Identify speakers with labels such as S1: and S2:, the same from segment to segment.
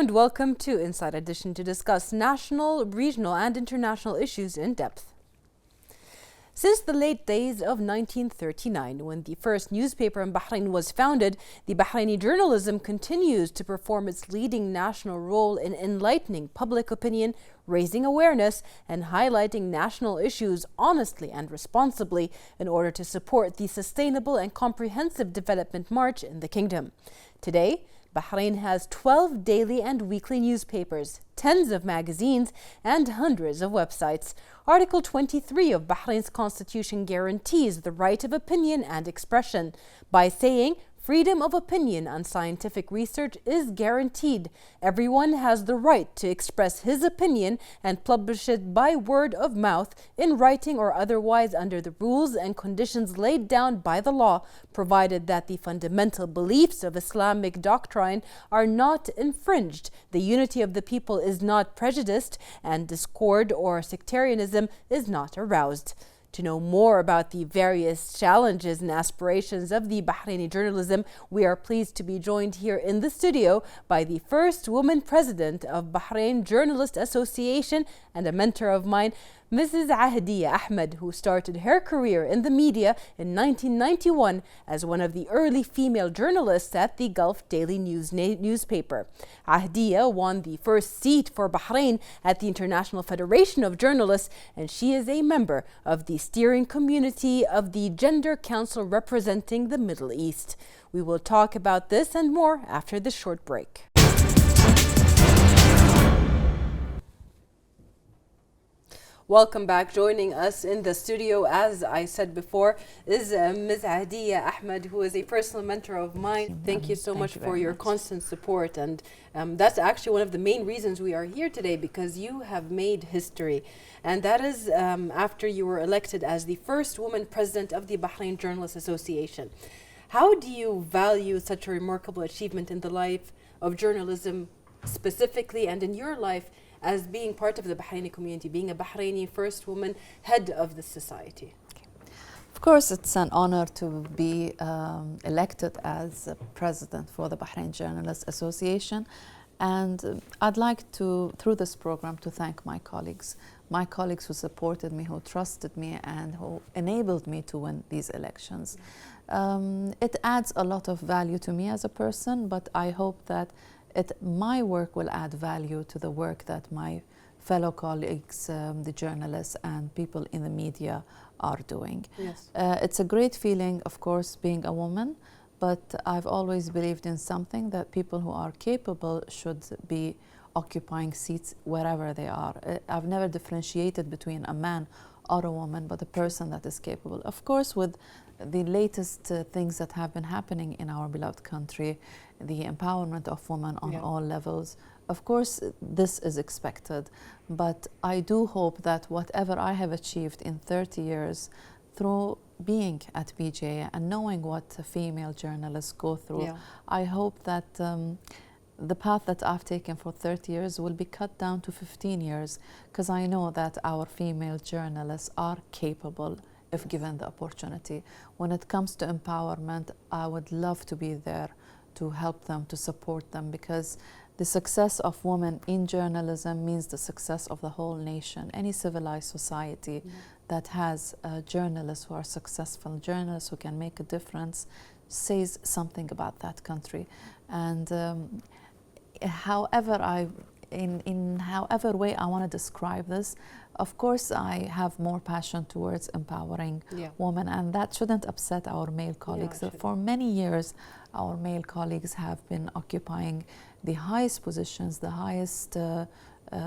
S1: and welcome to Inside Edition to discuss national, regional and international issues in depth. Since the late days of 1939, when the first newspaper in Bahrain was founded, the Bahraini journalism continues to perform its leading national role in enlightening public opinion, raising awareness, and highlighting national issues honestly and responsibly in order to support the sustainable and comprehensive development march in the kingdom. Today, Bahrain has 12 daily and weekly newspapers, tens of magazines, and hundreds of websites. Article 23 of Bahrain's constitution guarantees the right of opinion and expression by saying freedom of opinion and scientific research is guaranteed. Everyone has the right to express his opinion and publish it by word of mouth, in writing or otherwise under the rules and conditions laid down by the law, provided that the fundamental beliefs of Islamic doctrine are not infringed, the unity of the people is not prejudiced, and discord or sectarianism is not aroused. To know more about the various challenges and aspirations of the Bahraini journalism, we are pleased to be joined here in the studio by the first woman president of Bahrain Journalist Association and a mentor of mine, Mrs. Ahdiya Ahmed, who started her career in the media in 1991 as one of the early female journalists at the Gulf Daily News newspaper. Ahdiya won the first seat for Bahrain at the International Federation of Journalists, and she is a member of the steering community of the Gender Council representing the Middle East. We will talk about this and more after this short break. Welcome back. Joining us in the studio, as I said before, is Ms. Ahdiya Ahmed, who is a personal mentor of mine. Thank you so much for your constant support. And that's actually one of the main reasons we are here today, because you have made history. And that is after you were elected as the first woman president of the Bahrain Journalists Association. How do you value such a remarkable achievement in the life of journalism specifically, and in your life as being part of the Bahraini community, being a Bahraini first woman head of the society?
S2: Of course, it's an honor to be elected as president for the Bahrain Journalists Association. And I'd like to, through this program, to thank my colleagues who supported me, who trusted me, and who enabled me to win these elections. It adds a lot of value to me as a person, but I hope that my work will add value to the work that my fellow colleagues, the journalists and people in the media are doing.
S1: Yes.
S2: It's a great feeling, of course, being a woman, but I've always believed in something, that people who are capable should be occupying seats wherever they are. I've never differentiated between a man or a woman, but a person that is capable. Of course, with the latest things that have been happening in our beloved country, the empowerment of women on all levels, of course this is expected, but I do hope that whatever I have achieved in 30 years through being at BJ and knowing what female journalists go through, I hope that the path that I've taken for 30 years will be cut down to 15 years, because I know that our female journalists are capable if given the opportunity. When it comes to empowerment, I would love to be there to help them, to support them, because the success of women in journalism means the success of the whole nation. Any civilized society that has journalists who are successful, journalists who can make a difference, says something about that country. And however way I want to describe this, of course I have more passion towards empowering women, and that shouldn't upset our male colleagues. For many years, our male colleagues have been occupying the highest positions, the highest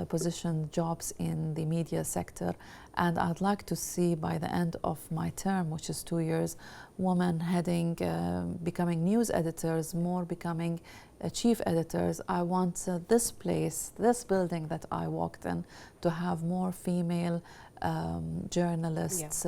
S2: position jobs in the media sector, and I'd like to see by the end of my term, which is 2 years, women heading, becoming news editors, more becoming chief editors. I want this place, this building that I walked in, to have more female journalists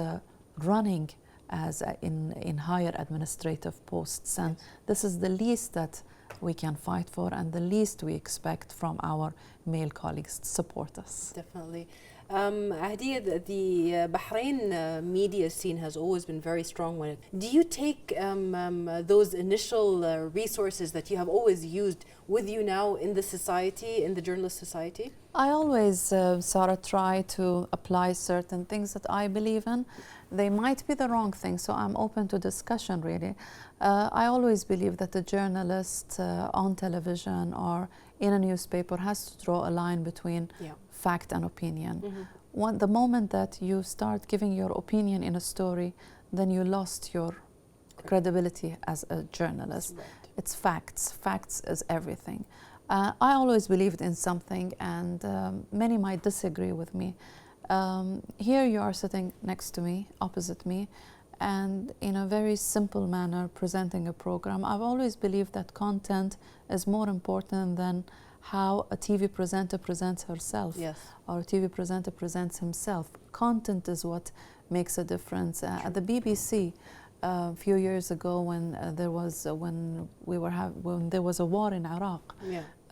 S2: running as in higher administrative posts, and this is the least that we can fight for and the least we expect from our male colleagues to support us.
S1: Definitely. Ahdiya, the Bahrain media scene has always been very strong. Do you take those initial resources that you have always used with you now in the society, in the journalist society?
S2: I always, Sarah, try to apply certain things that I believe in. They might be the wrong thing, so I'm open to discussion, really. I always believe that the journalist on television or in a newspaper has to draw a line between fact and opinion. The moment that you start giving your opinion in a story, then you lost your credibility as a journalist.
S1: Right.
S2: It's facts. Facts is everything. I always believed in something, and many might disagree with me. Here you are sitting next to me, opposite me, and in a very simple manner presenting a program. I've always believed that content is more important than how a TV presenter presents herself, or a TV presenter presents himself. Content is what makes a difference. At the BBC, a few years ago, when there was a war in Iraq,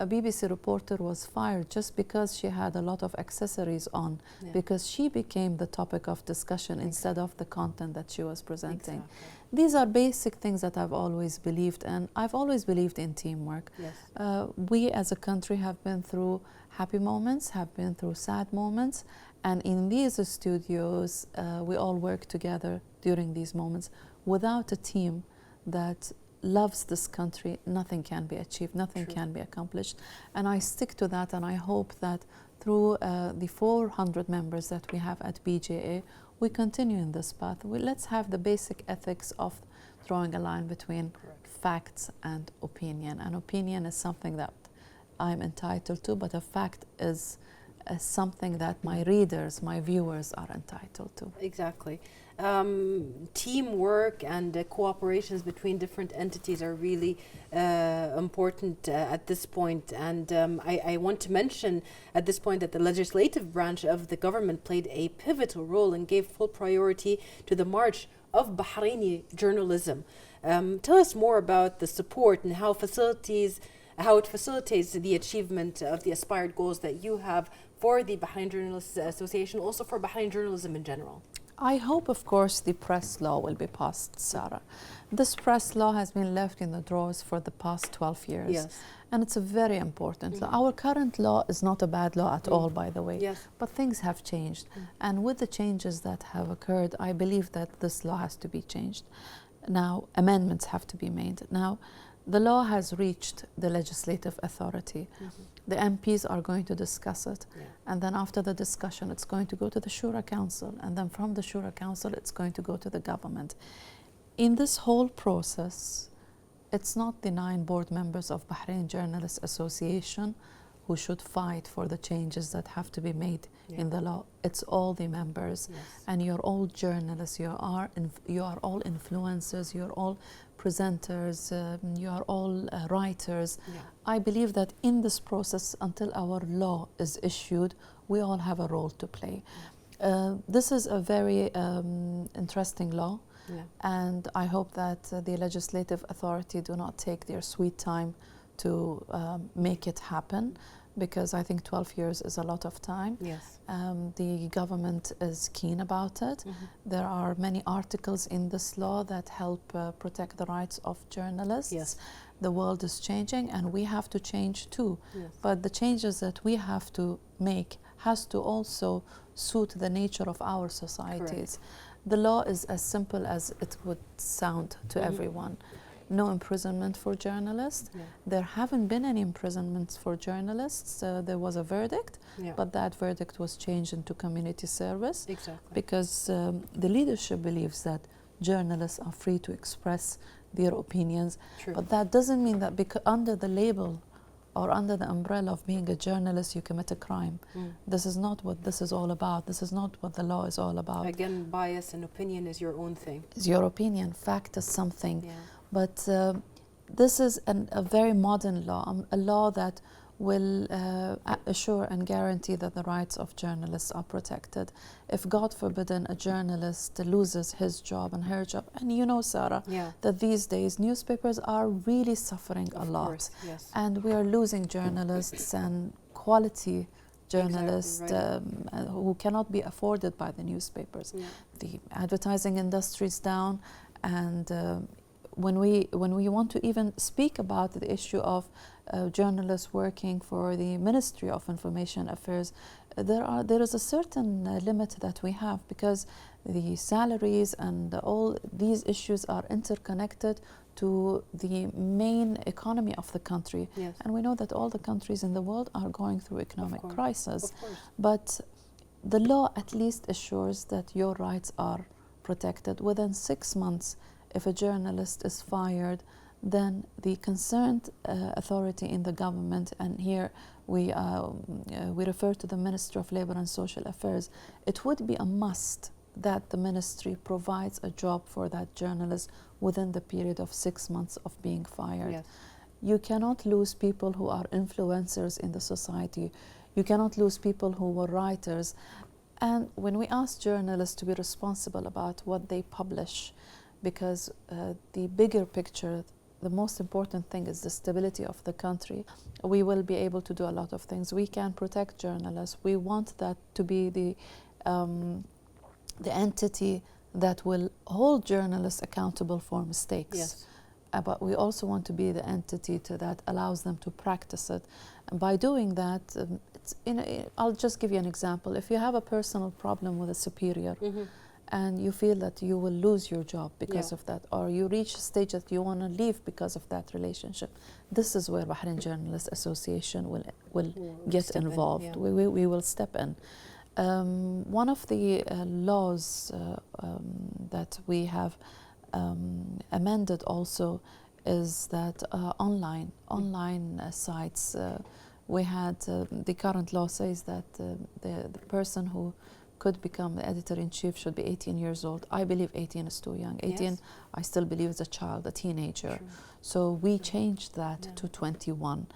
S2: a BBC reporter was fired just because she had a lot of accessories on, because she became the topic of discussion instead of the content that she was presenting. These are basic things that I've always believed, and I've always believed in teamwork. We as a country have been through happy moments, have been through sad moments, and in these studios we all work together during these moments. Without a team that loves this country, nothing can be achieved, nothing can be accomplished. And I stick to that, and I hope that through the 400 members that we have at BJA, we continue in this path. Let's have the basic ethics of drawing a line between facts and opinion. And opinion is something that I'm entitled to, but a fact is something that my readers, my viewers are entitled to.
S1: Exactly. Teamwork and cooperations between different entities are really important at this point. And I want to mention at this point that the legislative branch of the government played a pivotal role and gave full priority to the march of Bahraini journalism. Tell us more about the support and how it facilitates the achievement of the aspired goals that you have for the Bahrain Journalists Association, also for Bahrain journalism in general.
S2: I hope, of course, the press law will be passed, Sarah. This press law has been left in the drawers for the past 12 years. And it's a very important law. Our current law is not a bad law at all, by the way. But things have changed. And with the changes that have occurred, I believe that this law has to be changed. Now, amendments have to be made. Now, the law has reached the legislative authority. The MPs are going to discuss it. And then after the discussion, it's going to go to the Shura Council. And then from the Shura Council, it's going to go to the government. In this whole process, it's not the 9 board members of Bahrain Journalists Association who should fight for the changes that have to be made in the law. It's all the members. And you're all journalists. You are all influencers. You're all presenters. You are all writers. I believe that in this process, until our law is issued, we all have a role to play. This is a very interesting law. And I hope that the legislative authority do not take their sweet time to make it happen, because I think 12 years is a lot of time. The government is keen about it. There are many articles in this law that help protect the rights of journalists. The world is changing, and we have to change too. But the changes that we have to make has to also suit the nature of our societies. The law is as simple as it would sound to everyone. No imprisonment for journalists. There haven't been any imprisonments for journalists. There was a verdict, but that verdict was changed into community service because the leadership believes that journalists are free to express their opinions. But that doesn't mean that under the label or under the umbrella of being a journalist, you commit a crime. This is not what this is all about. This is not what the law is all about.
S1: Again, bias and opinion is your own thing.
S2: It's your opinion. Fact is something. But this is a very modern law, a law that will assure and guarantee that the rights of journalists are protected. If, God forbid, a journalist loses his job and her job, and you know, Sarah, that these days newspapers are really suffering a lot. And we are losing journalists, and quality journalists
S1: exactly, right.
S2: who cannot be afforded by the newspapers.
S1: Yeah.
S2: The advertising industry is down, and when we want to even speak about the issue of journalists working for the Ministry of Information Affairs, there is a certain limit that we have, because the salaries and all these issues are interconnected to the main economy of the country.
S1: Yes.
S2: And we know that all the countries in the world are going through economic crisis.
S1: Of course.
S2: But the law at least assures that your rights are protected. Within 6 months, if a journalist is fired, then the concerned authority in the government, and here we refer to the Ministry of Labour and Social Affairs, it would be a must that the ministry provides a job for that journalist within the period of 6 months of being fired.
S1: Yes.
S2: You cannot lose people who are influencers in the society. You cannot lose people who were writers. And when we ask journalists to be responsible about what they publish, because the bigger picture, the most important thing is the stability of the country, we will be able to do a lot of things. We can protect journalists. We want that to be the entity that will hold journalists accountable for mistakes.
S1: Yes.
S2: But we also want to be the entity that allows them to practice it. And by doing that, I'll just give you an example. If you have a personal problem with a superior, and you feel that you will lose your job because of that, or you reach a stage that you want to leave because of that relationship, this is where Bahrain Journalists Association will get involved. We will step in. One of the laws that we have amended also is that online sites, we had the current law says that the person who could become the editor-in-chief should be 18 years old. I believe 18 is too young. 18, yes. I still believe is a child, a teenager.
S1: True.
S2: So we changed that to 21.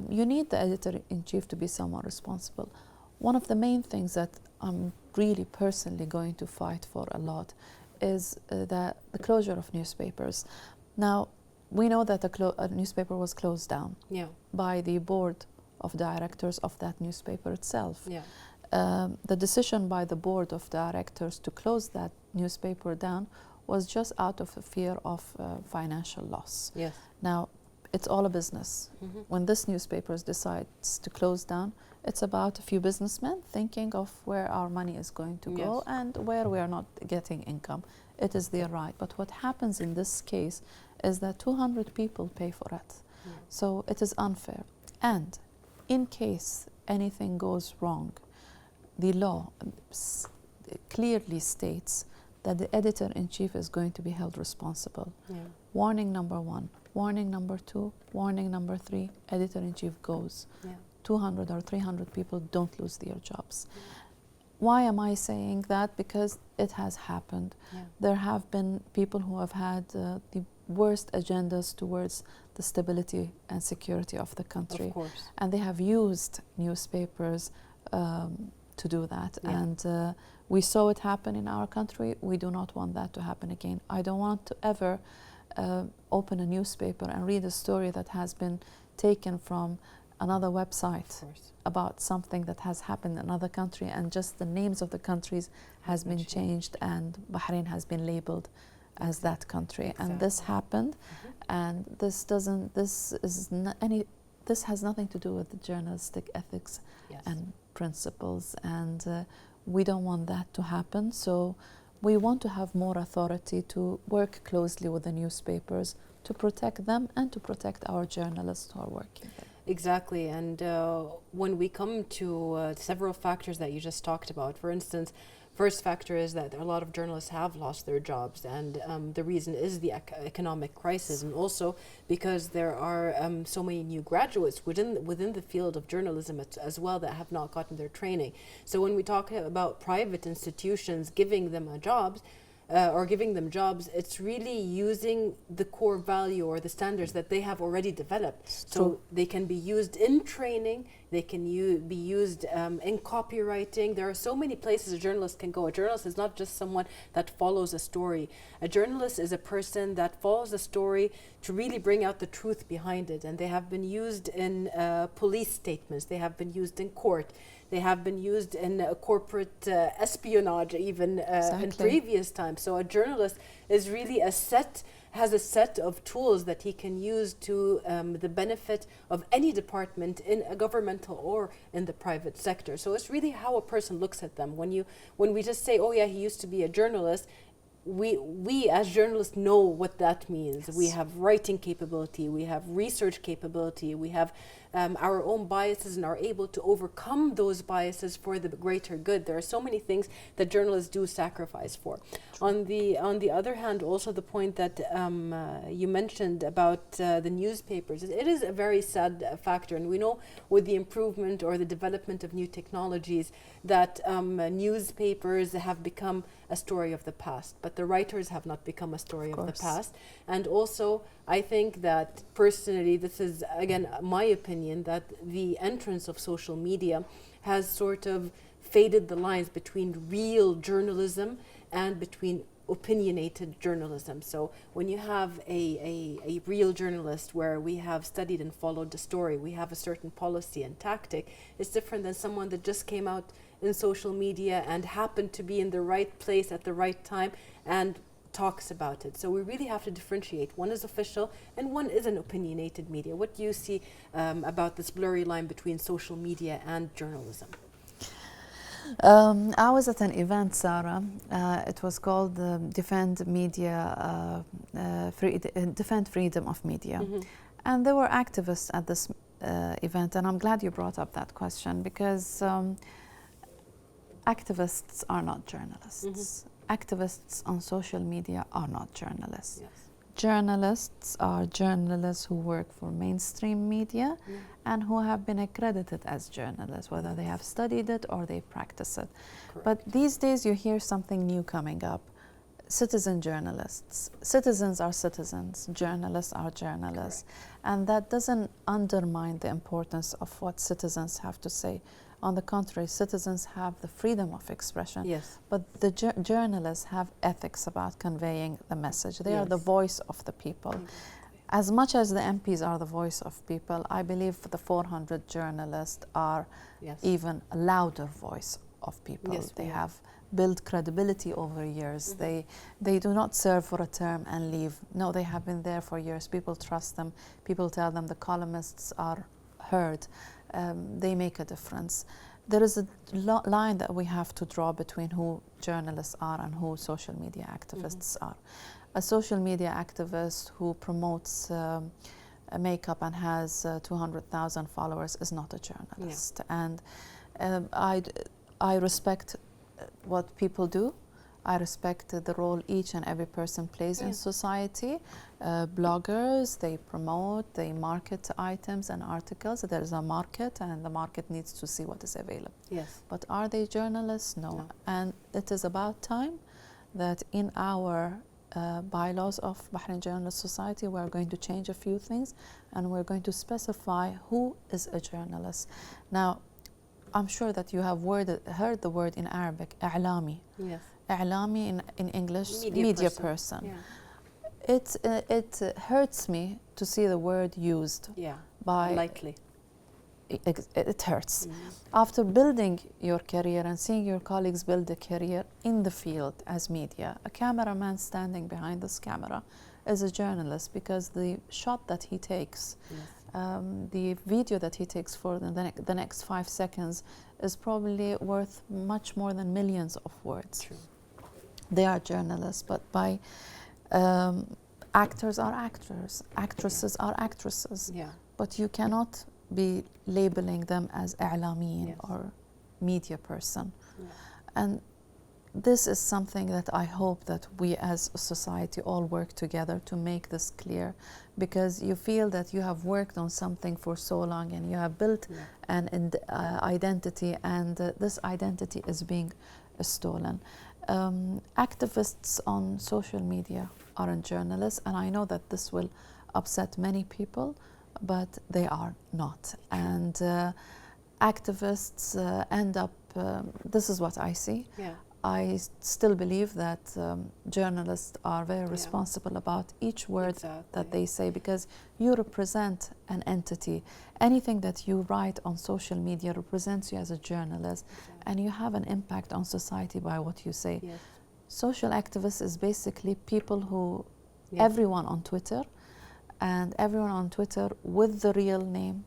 S2: You need the editor-in-chief to be someone responsible. One of the main things that I'm really personally going to fight for a lot is the closure of newspapers. Now, we know that a newspaper was closed down by the board of directors of that newspaper itself. The decision by the board of directors to close that newspaper down was just out of a fear of financial loss.
S1: Yes.
S2: Now, it's all a business. When this newspaper decides to close down, it's about a few businessmen thinking of where our money is going to go and where we are not getting income. It is their right. But what happens in this case is that 200 people pay for it. So it is unfair. And in case anything goes wrong, the law clearly states that the editor-in-chief is going to be held responsible. Warning number 1, warning number 2, warning number 3, editor-in-chief goes. 200 or 300 people don't lose their jobs. Why am I saying that? Because it has happened. There have been people who have had the worst agendas towards the stability and security of the country.
S1: Of course.
S2: And they have used newspapers to do that. And we saw it happen in our country. We do not want that to happen again. I don't want to ever open a newspaper and read a story that has been taken from another website about something that has happened in another country, and just the names of the countries has been changed, and Bahrain has been labeled as that country. And this happened, and this has nothing to do with the journalistic ethics and principles, and we don't want that to happen. So we want to have more authority to work closely with the newspapers to protect them and to protect our journalists who are working there.
S1: Exactly, and when we come to several factors that you just talked about, for instance, first factor is that a lot of journalists have lost their jobs, and the reason is the economic crisis, and also because there are so many new graduates within the field of journalism as well that have not gotten their training. So when we talk about private institutions giving them jobs, it's really using the core value or the standards that they have already developed. So they can be used in training They can be used in copywriting. There are so many places a journalist can go. A journalist is not just someone that follows a story. A journalist is a person that follows a story to really bring out the truth behind it. And they have been used in police statements. They have been used in court. They have been used in corporate espionage even in previous times. So a journalist is really has a set of tools that he can use to the benefit of any department in a governmental or in the private sector. So it's really how a person looks at them. When we just say, oh yeah, he used to be a journalist, we as journalists know what that means. Yes. We have writing capability, we have research capability, we have our own biases and are able to overcome those biases for the greater good. There are so many things that journalists do sacrifice for. On the other hand, also the point that you mentioned about the newspapers, it is a very sad factor, and we know with the improvement or the development of new technologies that newspapers have become a story of the past, but the writers have not become a story of the past. And also, I think that personally, this is again my opinion, that the entrance of social media has sort of faded the lines between real journalism and between opinionated journalism. So when you have a real journalist where we have studied and followed the story, we have a certain policy and tactic, it's different than someone that just came out in social media and happened to be in the right place at the right time and talks about it. So we really have to differentiate. One is official and one is an opinionated media. What do you see about this blurry line between social media and journalism?
S2: I was at an event, Sarah. It was called Defend Freedom of Media. Mm-hmm. And there were activists at this event, and I'm glad you brought up that question, because activists are not journalists. Mm-hmm. Activists on social media are not journalists. Yes. Journalists are journalists who work for mainstream media and who have been accredited as journalists, whether they have studied it or they practice it. Correct. But these days you hear something new coming up. Citizen journalists. Citizens are citizens, journalists are journalists. Correct. And that doesn't undermine the importance of what citizens have to say. On the contrary, citizens have the freedom of expression. Yes. But the journalists have ethics about conveying the message. They are the voice of the people. As much as the MPs are the voice of people, I believe the 400 journalists are even a louder voice of people. Yes, they have built credibility over years. Mm-hmm. They do not serve for a term and leave. No, they have been there for years. People trust them. People tell them the columnists are heard. They make a difference. There is a line that we have to draw between who journalists are and who social media activists are. A social media activist who promotes makeup and has 200,000 followers is not a journalist. Yeah. And I respect what people do. I respect the role each and every person plays in society. Bloggers, they promote, they market items and articles. There is a market, and the market needs to see what is available. Yes. But are they journalists? No. And it is about time that in our bylaws of Bahrain Journalist Society, we're going to change a few things, and we're going to specify who is a journalist. Now, I'm sure that you have heard the word in Arabic, إعلامي. Yes. إعلامي in English, media person. Yeah. It hurts me to see the word used. Yeah. By likely. It hurts. Mm-hmm. After building your career and seeing your colleagues build a career in the field as media, a cameraman standing behind this camera is a journalist, because the shot that he takes, the video that he takes for the next 5 seconds is probably worth much more than millions of words. True. They are journalists, but by actors are actors, actresses are actresses. Yeah. But you cannot be labeling them as إعلاميين or media person. Yeah. And this is something that I hope that we as a society all work together to make this clear, because you feel that you have worked on something for so long and you have built an identity, and this identity is being stolen. Activists on social media aren't journalists, and I know that this will upset many people, but they are not. And activists end up, this is what I see.
S1: Yeah.
S2: I still believe that journalists are very responsible about each word that they say, because you represent an entity. Anything that you write on social media represents you as a journalist, and you have an impact on society by what you say.
S1: Yes.
S2: Social activists is basically people who, everyone on Twitter, and everyone on Twitter with the real name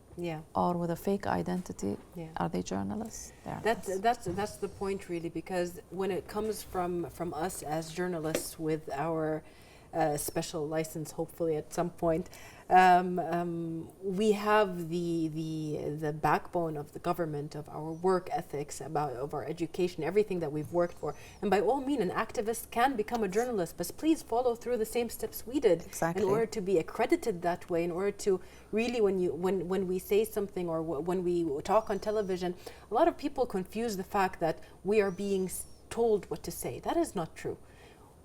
S2: or with a fake identity, are they journalists?
S1: That's the point, really, because when it comes from us as journalists with our special license, hopefully at some point, we have the backbone of the government, of our work ethics, of our education, everything that we've worked for. And by all means, an activist can become a journalist, but please follow through the same steps we did in order to be accredited that way, in order to really, when we say something or when we talk on television, a lot of people confuse the fact that we are being told what to say. That is not true.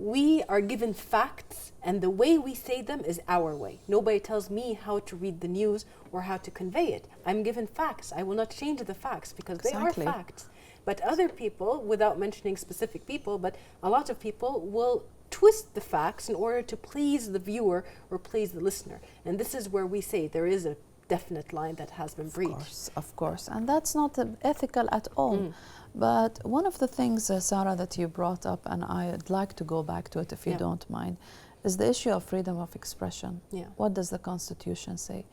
S1: We are given facts, and the way we say them is our way. Nobody tells me how to read the news or how to convey it. I'm given facts. I will not change the facts because they are facts. But other people, without mentioning specific people, but a lot of people will twist the facts in order to please the viewer or please the listener. And this is where we say there is a definite line that has been breached.
S2: Of course. And that's not ethical at all. But one of the things, Sarah, that you brought up, and I'd like to go back to it if you don't mind, is the issue of freedom of expression. What does the Constitution say?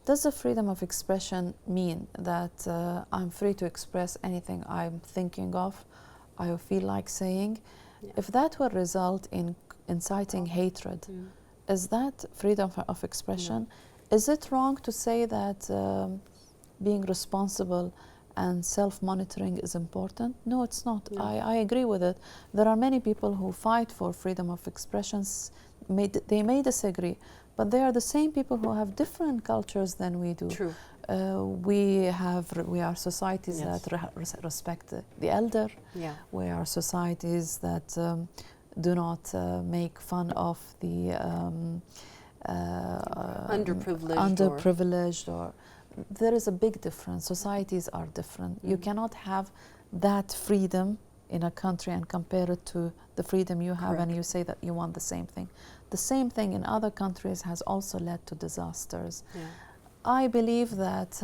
S2: Does the freedom of expression mean that I'm free to express anything I'm thinking of, I feel like saying? If that will result in inciting hatred, is that freedom of expression? Is it wrong to say that being responsible and self-monitoring is important? No, it's not. I agree with it. There are many people who fight for freedom of expressions. They may disagree, but they are the same people who have different cultures than we do.
S1: True.
S2: We are societies that respect the elder. We are societies that do not make fun of the underprivileged or there is a big difference. Societies are different. You cannot have that freedom in a country and compare it to the freedom you have and you say that you want the same thing. The same thing in other countries has also led to disasters. I believe that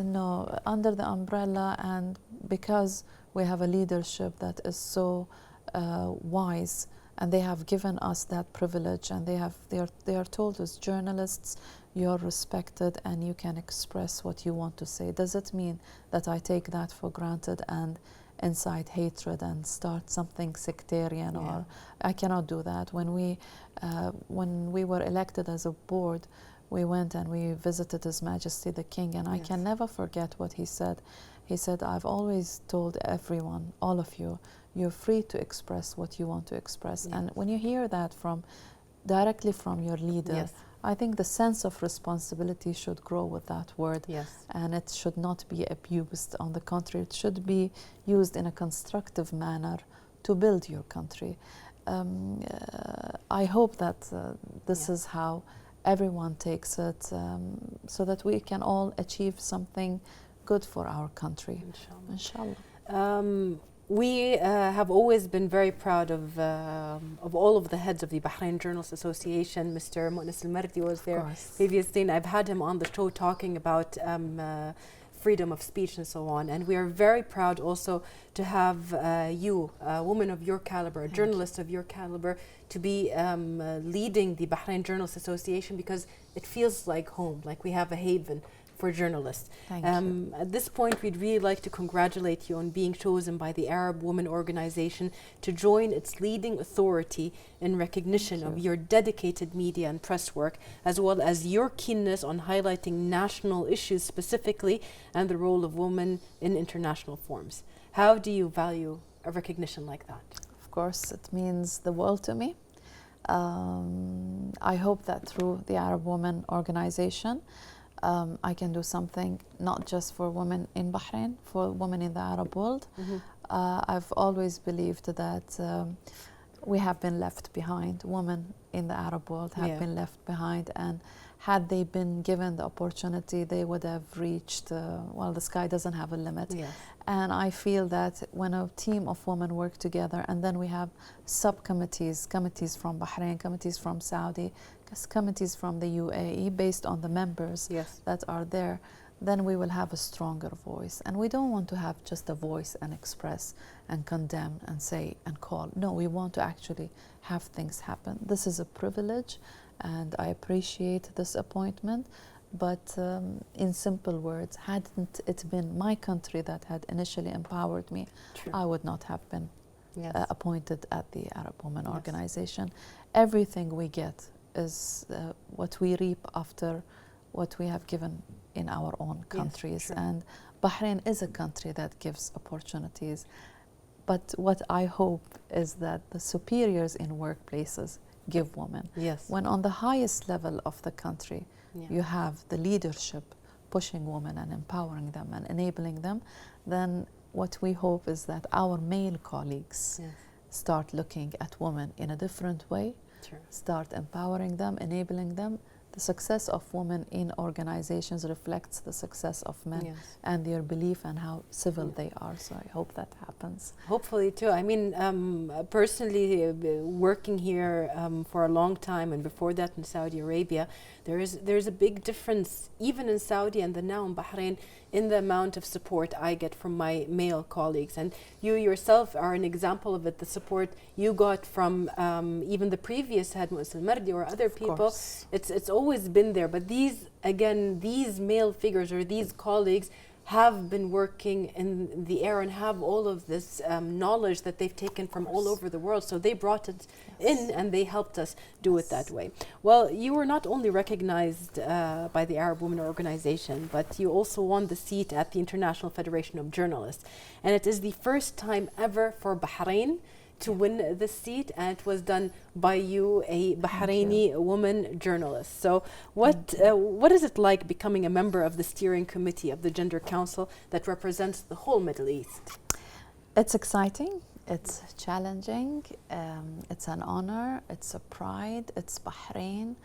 S2: under the umbrella, and because we have a leadership that is so wise, and they have given us that privilege, and they are told as journalists, you're respected and you can express what you want to say. Does it mean that I take that for granted and incite hatred and start something sectarian? Or I cannot do that. When we were elected as a board, we went and we visited His Majesty the King, and I can never forget what he said. He said, I've always told everyone, all of you, you're free to express what you want to express. And when you hear that directly from your leader, I think the sense of responsibility should grow with that word. And it should not be abused. On the contrary, it should be used in a constructive manner to build your country. I hope that this is how everyone takes it, so that we can all achieve something good for our country. Inshallah.
S1: We have always been very proud of all of the heads of the Bahrain Journalists Association. Mr. Mu'nis Al-Mardi was there previously, and I've had him on the show talking about freedom of speech and so on. And we are very proud also to have you, a woman of your caliber, a journalist of your caliber, to be leading the Bahrain Journalists Association, because it feels like home, like we have a haven for journalists.
S2: Thank you.
S1: At this point, we'd really like to congratulate you on being chosen by the Arab Women Organization to join its leading authority in recognition of your dedicated media and press work, as well as your keenness on highlighting national issues specifically and the role of women in international forums. How do you value a recognition like that?
S2: Of course, it means the world to me. I hope that through the Arab Women Organization, I can do something not just for women in Bahrain, for women in the Arab world. I've always believed that we have been left behind. Women in the Arab world have been left behind and had they been given the opportunity, they would have reached, well, the sky doesn't have a limit.
S1: Yes.
S2: And I feel that when a team of women work together, and then we have subcommittees, committees from Bahrain, committees from Saudi, committees from the UAE, based on the members
S1: Yes.
S2: that are there, then we will have a stronger voice. And we don't want to have just a voice and express and condemn and say and call. No, we want to actually have things happen. This is a privilege, and I appreciate this appointment. But in simple words, hadn't it been my country that had initially empowered me,
S1: True.
S2: I would not have been appointed at the Arab Women Organization. Everything we get is what we reap after what we have given in our own countries. And Bahrain is a country that gives opportunities. But what I hope is that the superiors in workplaces give women.
S1: Yes.
S2: When on the highest level of the country, you have the leadership pushing women and empowering them and enabling them, then what we hope is that our male colleagues start looking at women in a different way, start empowering them, enabling them. The success of women in organizations reflects the success of men and their belief and how civil they are. So I hope that happens.
S1: Hopefully too. I mean, personally, working here for a long time, and before that in Saudi Arabia, there's a big difference, even in Saudi and then now in Bahrain, in the amount of support I get from my male colleagues. And you yourself are an example of it, the support you got from even the previous head, Mu'assas Mardi, or other people. It's always been there. But these male figures or these colleagues have been working in the air and have all of this knowledge that they've taken from all over the world. So they brought it in and they helped us do it that way. Well, you were not only recognized by the Arab Women Organization, but you also won the seat at the International Federation of Journalists. And it is the first time ever for Bahrain to win this seat, and it was done by you, a Bahraini woman journalist. So what is it like becoming a member of the steering committee of the Gender Council that represents the whole Middle East?
S2: It's exciting, it's challenging, it's an honor, it's a pride, it's Bahrain,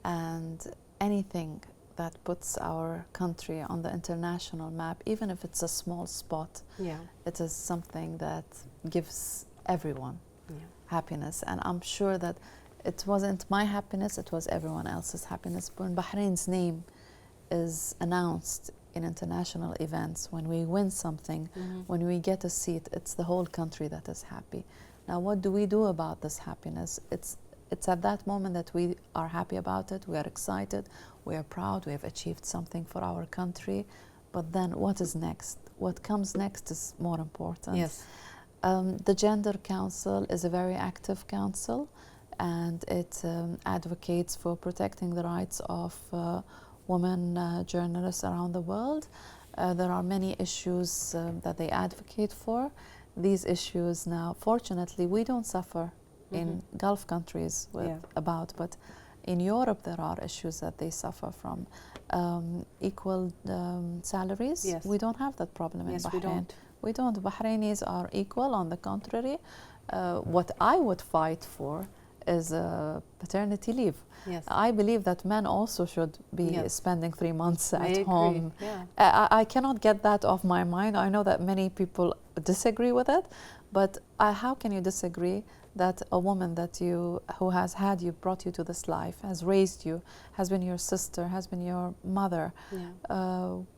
S2: and anything that puts our country on the international map, even if it's a small spot, it is something that gives everyone happiness. And I'm sure that it wasn't my happiness, it was everyone else's happiness. When Bahrain's name is announced in international events, when we win something, when we get a seat, it's the whole country that is happy. Now, what do we do about this happiness? It's at that moment that we are happy about it, we are excited, we are proud, we have achieved something for our country. But then what is next? What comes next is more important.
S1: Yes.
S2: The Gender Council is a very active council, and it advocates for protecting the rights of women journalists around the world. There are many issues that they advocate for. These issues now, fortunately, we don't suffer in Gulf countries but in Europe there are issues that they suffer from. Equal salaries, we don't have that problem in Bahrain. We don't. Bahrainis are equal. On the contrary, what I would fight for is paternity leave. I believe that men also should be spending 3 months at home. I cannot get that off my mind. I know that many people disagree with it, but how can you disagree that a woman who has had you, brought you to this life, has raised you, has been your sister, has been your mother,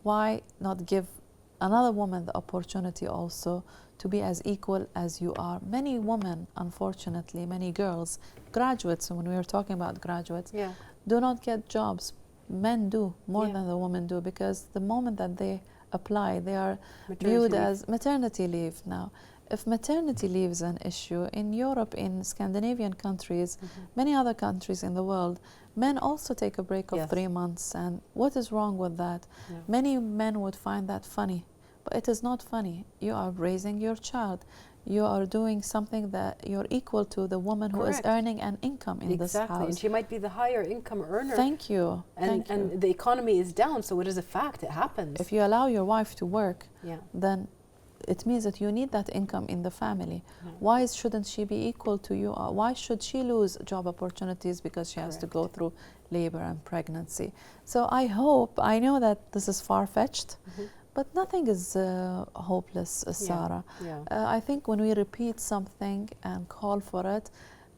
S2: why not give another woman the opportunity also to be as equal as you are? Many women, unfortunately, many girls, graduates, when we are talking about graduates, do not get jobs. Men do more than the women do, because the moment that they apply, they are viewed as maternity leave. Now, if maternity leave is an issue in Europe, in Scandinavian countries, many other countries in the world, men also take a break of 3 months. And what is wrong with that? Many men would find that funny, but it is not funny. You are raising your child. You are doing something that you're equal to the woman who is earning an income in this house.
S1: And she might be the higher income earner.
S2: Thank you.
S1: And the economy is down, so it is a fact. It happens.
S2: If you allow your wife to work, then it means that you need that income in the family. Why shouldn't she be equal to you? Why should she lose job opportunities because she has to go through labor and pregnancy? So I know that this is far-fetched, but nothing is hopeless, Sarah. I think when we repeat something and call for it,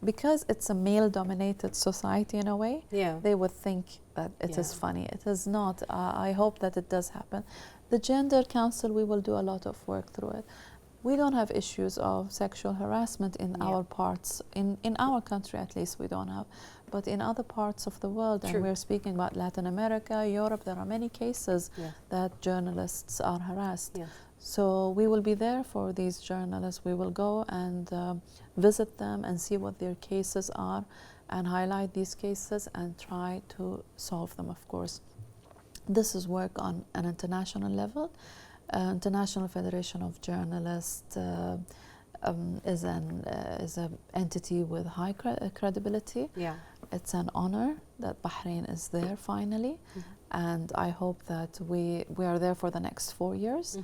S2: because it's a male-dominated society in a way, they would think that it is funny. It is not. I hope that it does happen. The Gender Council, we will do a lot of work through it. We don't have issues of sexual harassment in our parts, in our country at least we don't have, but in other parts of the world, and we're speaking about Latin America, Europe, there are many cases that journalists are harassed. So we will be there for these journalists. We will go and visit them and see what their cases are and highlight these cases and try to solve them, of course. This is work on an international level. International Federation of Journalists is an entity with high credibility. It's an honor that Bahrain is there finally, and I hope that we are there for the next 4 years.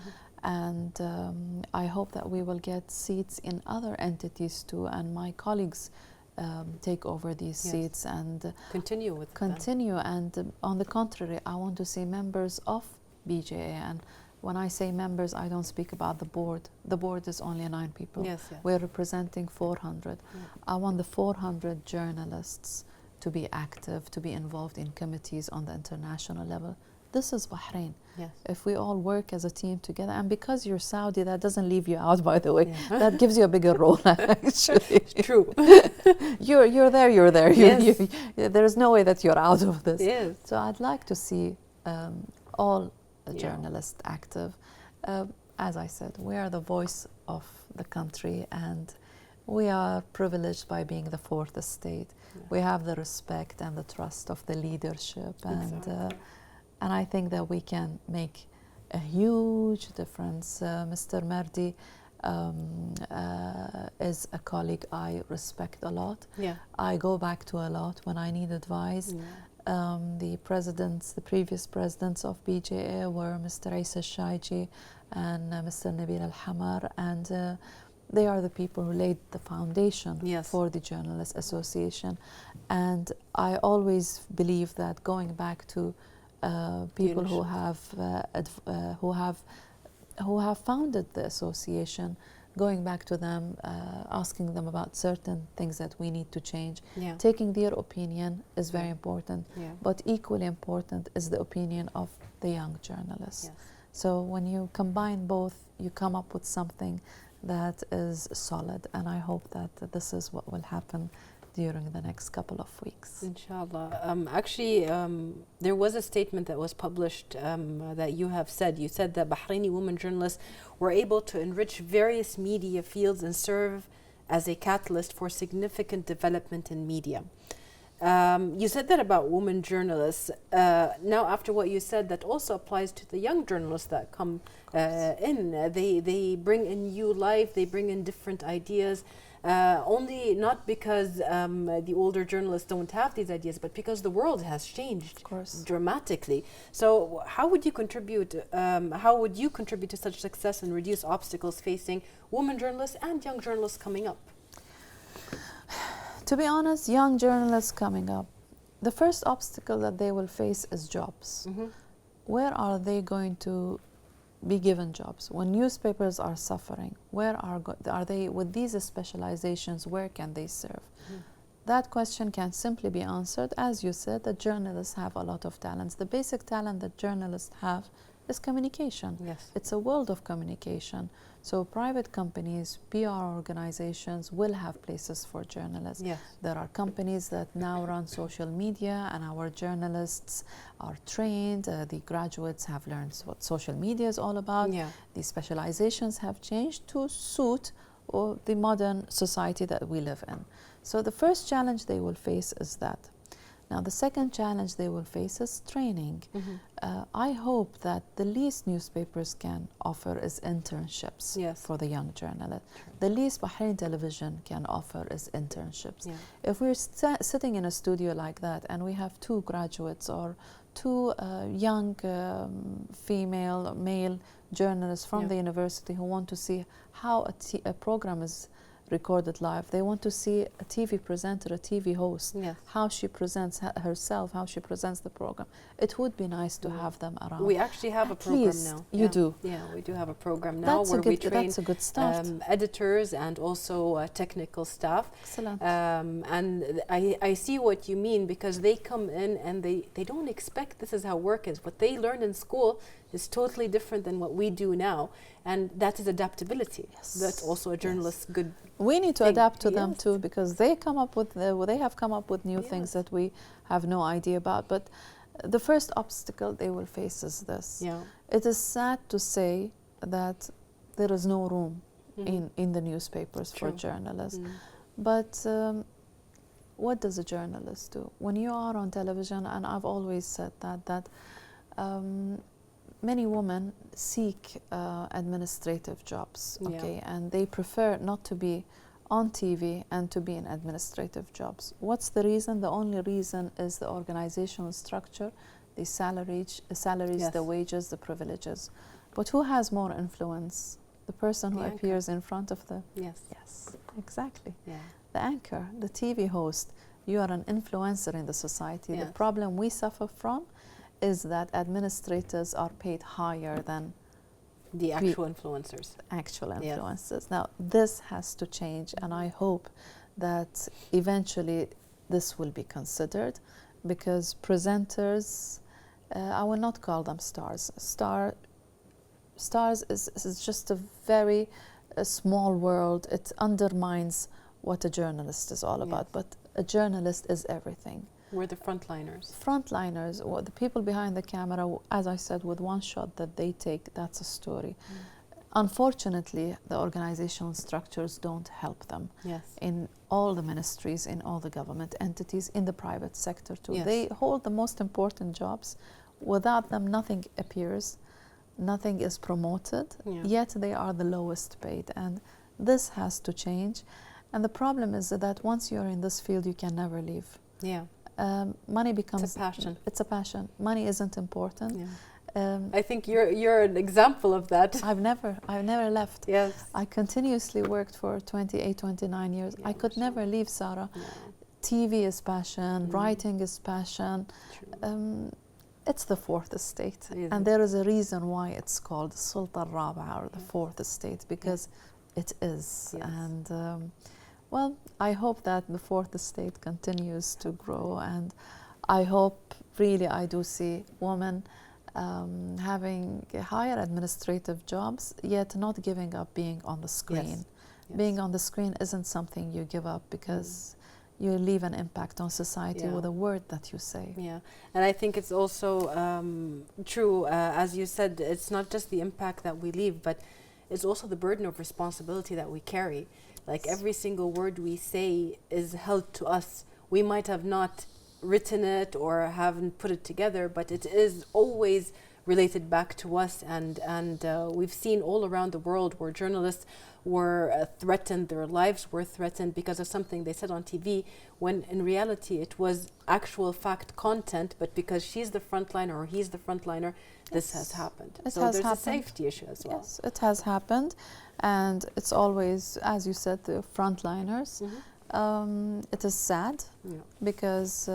S2: And I hope that we will get seats in other entities too, and my colleagues take over these seats and continue with continue. And on the contrary, I want to see members of BJA. And when I say members, I don't speak about the board. The board is only 9 people. We're representing 400. I want the 400 journalists to be active, to be involved in committees on the international level. This is Bahrain. If we all work as a team together, and because you're Saudi, that doesn't leave you out, by the way. That gives you a bigger role, actually. True. You're there. There's no way that you're out of this. So I'd like to see all journalists active. As I said, we are the voice of the country, and we are privileged by being the 4th estate. We have the respect and the trust of the leadership, and I think that we can make a huge difference. Mr. Mardi is a colleague I respect a lot. I go back to a lot when I need advice. The previous presidents of BJA were Mr. Isa Shaiji and Mr. Nabil Al-Hamar, and they are the people who laid the foundation for the Journalists Association. And I always believe that going back to people who have founded the association, going back to them, asking them about certain things that we need to change. Taking their opinion is very important, but equally important is the opinion of the young journalists. So when you combine both, you come up with something that is solid, and I hope that this is what will happen during the next couple of weeks.
S1: Inshallah. Actually, there was a statement that was published that you have said. You said that Bahraini women journalists were able to enrich various media fields and serve as a catalyst for significant development in media. You said that about women journalists. Now, after what you said, that also applies to the young journalists that come in. They bring in new life, they bring in different ideas. Only not because the older journalists don't have these ideas, but because the world has changed dramatically. So how would you contribute? How would you contribute to such success and reduce obstacles facing women journalists and young journalists coming up?
S2: To be honest, young journalists coming up, the first obstacle that they will face is jobs. Where are they going to be given jobs? When newspapers are suffering, where are they with these specializations? Where can they serve? That question can simply be answered, as you said, that journalists have a lot of talents. The basic talent that journalists have is communication. It's a world of communication. So private companies, PR organizations will have places for journalists. There are companies that now run social media, and our journalists are trained. The graduates have learned what social media is all about. The specializations have changed to suit the modern society that we live in. So the first challenge they will face is that. Now, the second challenge they will face is training. I hope that the least newspapers can offer is internships for the young journalist. The least Bahrain television can offer is internships. If we're sitting in a studio like that and we have 2 graduates or two young female or male journalists from the university who want to see how a program is recorded live. They want to see a TV presenter, a TV host, how she presents herself, how she presents the program. It would be nice to have them around.
S1: We actually have a program now.
S2: You do?
S1: Yeah, we do have a program now where we train
S2: that's a good start.
S1: Editors and also technical staff.
S2: Excellent.
S1: And I see what you mean, because they come in and they don't expect this is how work is. What they learn in school is totally different than what we do now. And that is adaptability.
S2: Yes.
S1: That's also a journalist's good
S2: We need to adapt to them too, because they come up with they have come up with new things that we have no idea about. But the first obstacle they will face is this. It is sad to say that there is no room in the newspapers for journalists. But what does a journalist do when you are on television? And I've always said that many women seek administrative jobs, and they prefer not to be on TV and to be in administrative jobs. What's the reason? The only reason is the organizational structure, the salaries, the wages, the privileges. But who has more influence? The person who appears in front of the... Yes, exactly. The anchor, the TV host. You are an influencer in the society. The problem we suffer from is that administrators are paid higher than
S1: the actual influencers.
S2: Now, this has to change, and I hope that eventually this will be considered, because presenters, I will not call them stars. Stars is just a very small world. It undermines what a journalist is all about, but a journalist is everything.
S1: We're the frontliners.
S2: Frontliners, the people behind the camera, as I said, with one shot that they take, that's a story. Unfortunately, the organizational structures don't help them. In all the ministries, in all the government entities, in the private sector too. They hold the most important jobs. Without them, nothing appears, nothing is promoted, yet they are the lowest paid. And this has to change. And the problem is that once you're in this field, you can never leave. Money becomes...
S1: It's a passion.
S2: It's a passion. Money isn't important.
S1: I think you're an example of that.
S2: I've never left. I continuously worked for 28, 29 years. I could never leave, Sarah. TV is passion, writing is passion. It's the fourth estate. And there is a reason why it's called Sulta al-Rabi'a, or the fourth estate, because it is. And well, I hope that the fourth estate continues to grow, and I hope, really, I do see women having higher administrative jobs, yet not giving up being on the screen. Being on the screen isn't something you give up, because you leave an impact on society with a word that you say.
S1: And I think it's also true, as you said, it's not just the impact that we leave, but it's also the burden of responsibility that we carry. Like every single word we say is held to us. We might have not written it or haven't put it together, but it is always related back to us. And we've seen all around the world where journalists were threatened, their lives were threatened because of something they said on TV, when in reality it was actual fact content, but because she's the frontliner or he's the frontliner, this has happened. So there's a safety issue as well.
S2: Yes, it has happened. And it's always, as you said, the frontliners. It is sad because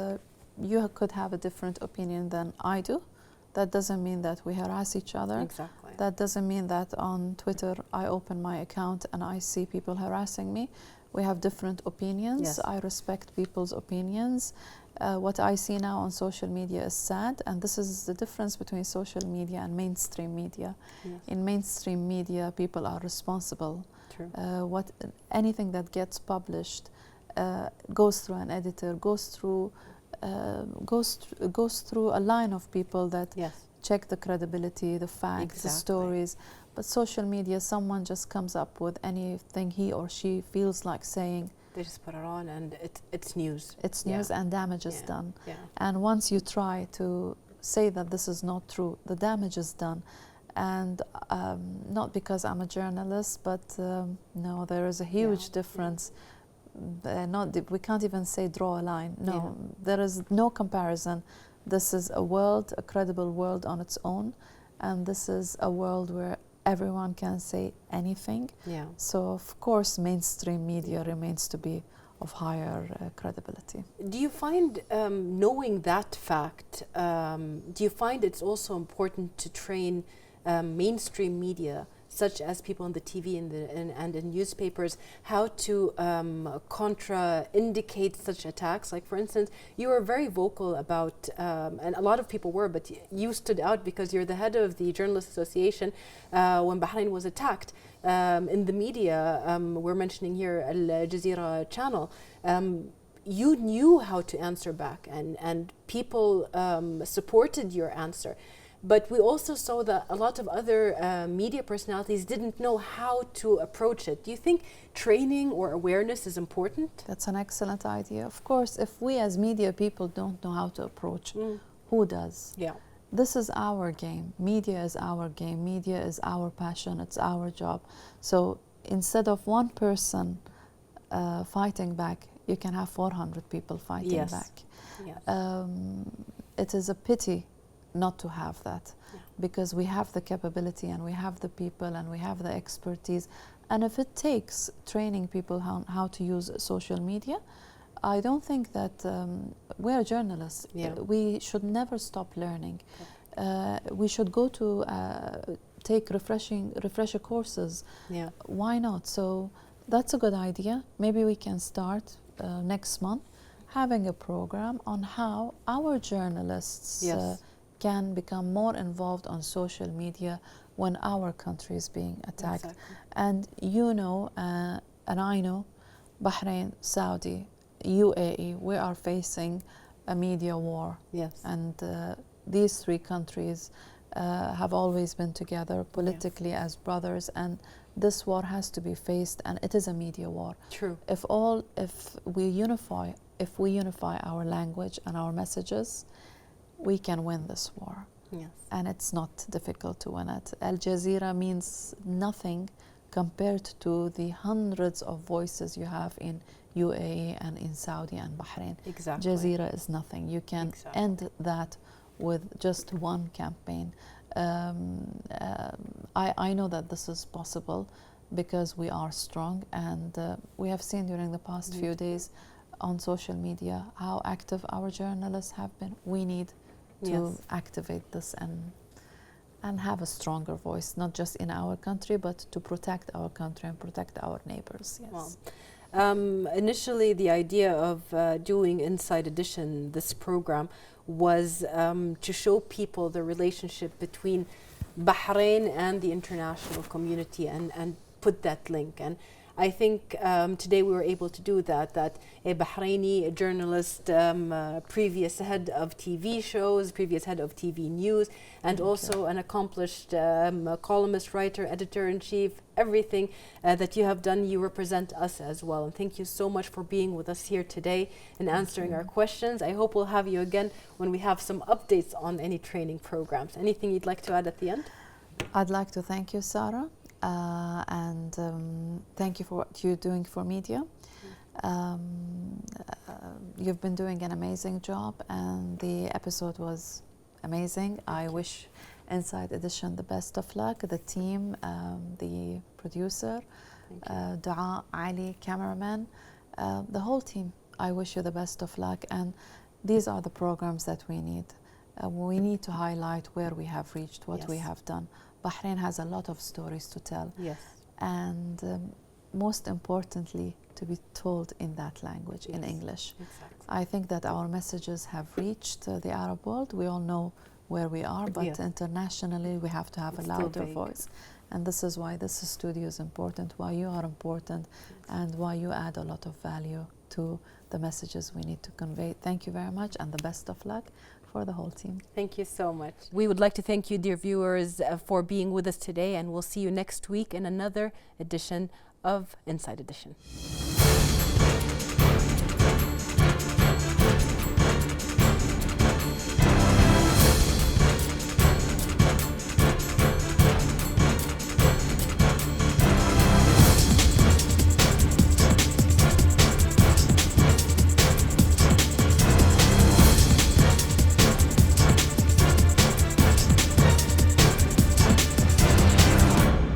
S2: you could have a different opinion than I do. That doesn't mean that we harass each other. That doesn't mean that on Twitter I open my account and I see people harassing me. We have different opinions. I respect people's opinions. What I see now on social media is sad, and this is the difference between social media and mainstream media. In mainstream media, people are responsible. Anything that gets published goes through an editor, goes through a line of people that check the credibility, the facts, the stories. But social media, someone just comes up with anything he or she feels like saying.
S1: They just put it on, and it's news.
S2: It's news, and damage is done. And once you try to say that this is not true, the damage is done. And not because I'm a journalist, but no, there is a huge difference. We can't even say draw a line. No, there is no comparison This is a world, a credible world on its own, and this is a world where everyone can say anything.
S1: Yeah.
S2: So of course mainstream media remains to be of higher credibility.
S1: Do you find, knowing that fact, do you find it's also important to train mainstream media, such as people on the TV and in newspapers, how to contraindicate such attacks? Like, for instance, you were very vocal about, and a lot of people were, but you stood out because you're the head of the Journalists Association when Bahrain was attacked. In the media, we're mentioning here Al Jazeera channel, you knew how to answer back, and people supported your answer. But we also saw that a lot of other media personalities didn't know how to approach it. Do you think training or awareness is important?
S2: That's an excellent idea. Of course, if we as media people don't know how to approach, who does?
S1: Yeah.
S2: This is our game. Media is our game. Media is our passion. It's our job. So instead of one person fighting back, you can have 400 people fighting back.
S1: Yes.
S2: It is a pity not to have that, because we have the capability and we have the people and we have the expertise. And if it takes training people how to use social media, I don't think that we're journalists. We should never stop learning. We should go to take refresher courses. Why not? So that's a good idea. Maybe we can start next month having a program on how our journalists can become more involved on social media when our country is being attacked.
S1: Exactly.
S2: And you know, and I know, Bahrain, Saudi, UAE, we are facing a media war.
S1: Yes.
S2: And these three countries have always been together politically as brothers, and this war has to be faced, and it is a media war.
S1: True.
S2: If we unify our language and our messages, we can win this war.
S1: Yes.
S2: And it's not difficult to win it. Al Jazeera means nothing compared to the hundreds of voices you have in UAE and in Saudi and Bahrain.
S1: Exactly.
S2: Jazeera is nothing. You can end that with just one campaign. I know that this is possible because we are strong, and we have seen during the past few days on social media how active our journalists have been. We need to activate this and have a stronger voice, not just in our country, but to protect our country and protect our neighbors. Yes.
S1: Well, initially, the idea of doing Inside Edition, this program, was to show people the relationship between Bahrain and the international community and put that link. And I think today we were able to do that a Bahraini journalist, previous head of TV shows, previous head of TV news, and also an accomplished columnist, writer, editor-in-chief, everything that you have done, you represent us as well. And thank you so much for being with us here today and answering our questions. I hope we'll have you again when we have some updates on any training programs. Anything you'd like to add at the end?
S2: I'd like to thank you, Sarah. And thank you for what you're doing for media. You've been doing an amazing job, and the episode was amazing. I wish Inside Edition the best of luck, the team, the producer, Dua, Ali, cameraman, the whole team. I wish you the best of luck, and these are the programs that we need. We need to highlight where we have reached, what we have done. Bahrain has a lot of stories to tell.
S1: Yes.
S2: And most importantly, to be told in that language, in English.
S1: Exactly.
S2: I think that our messages have reached the Arab world. We all know where we are, but internationally we have to have a louder voice. And this is why this studio is important, why you are important, and why you add a lot of value to the messages we need to convey. Thank you very much, and the best of luck for the whole team.
S1: Thank you so much. We would like to thank you, dear viewers, for being with us today, and we'll see you next week in another edition of Inside Edition.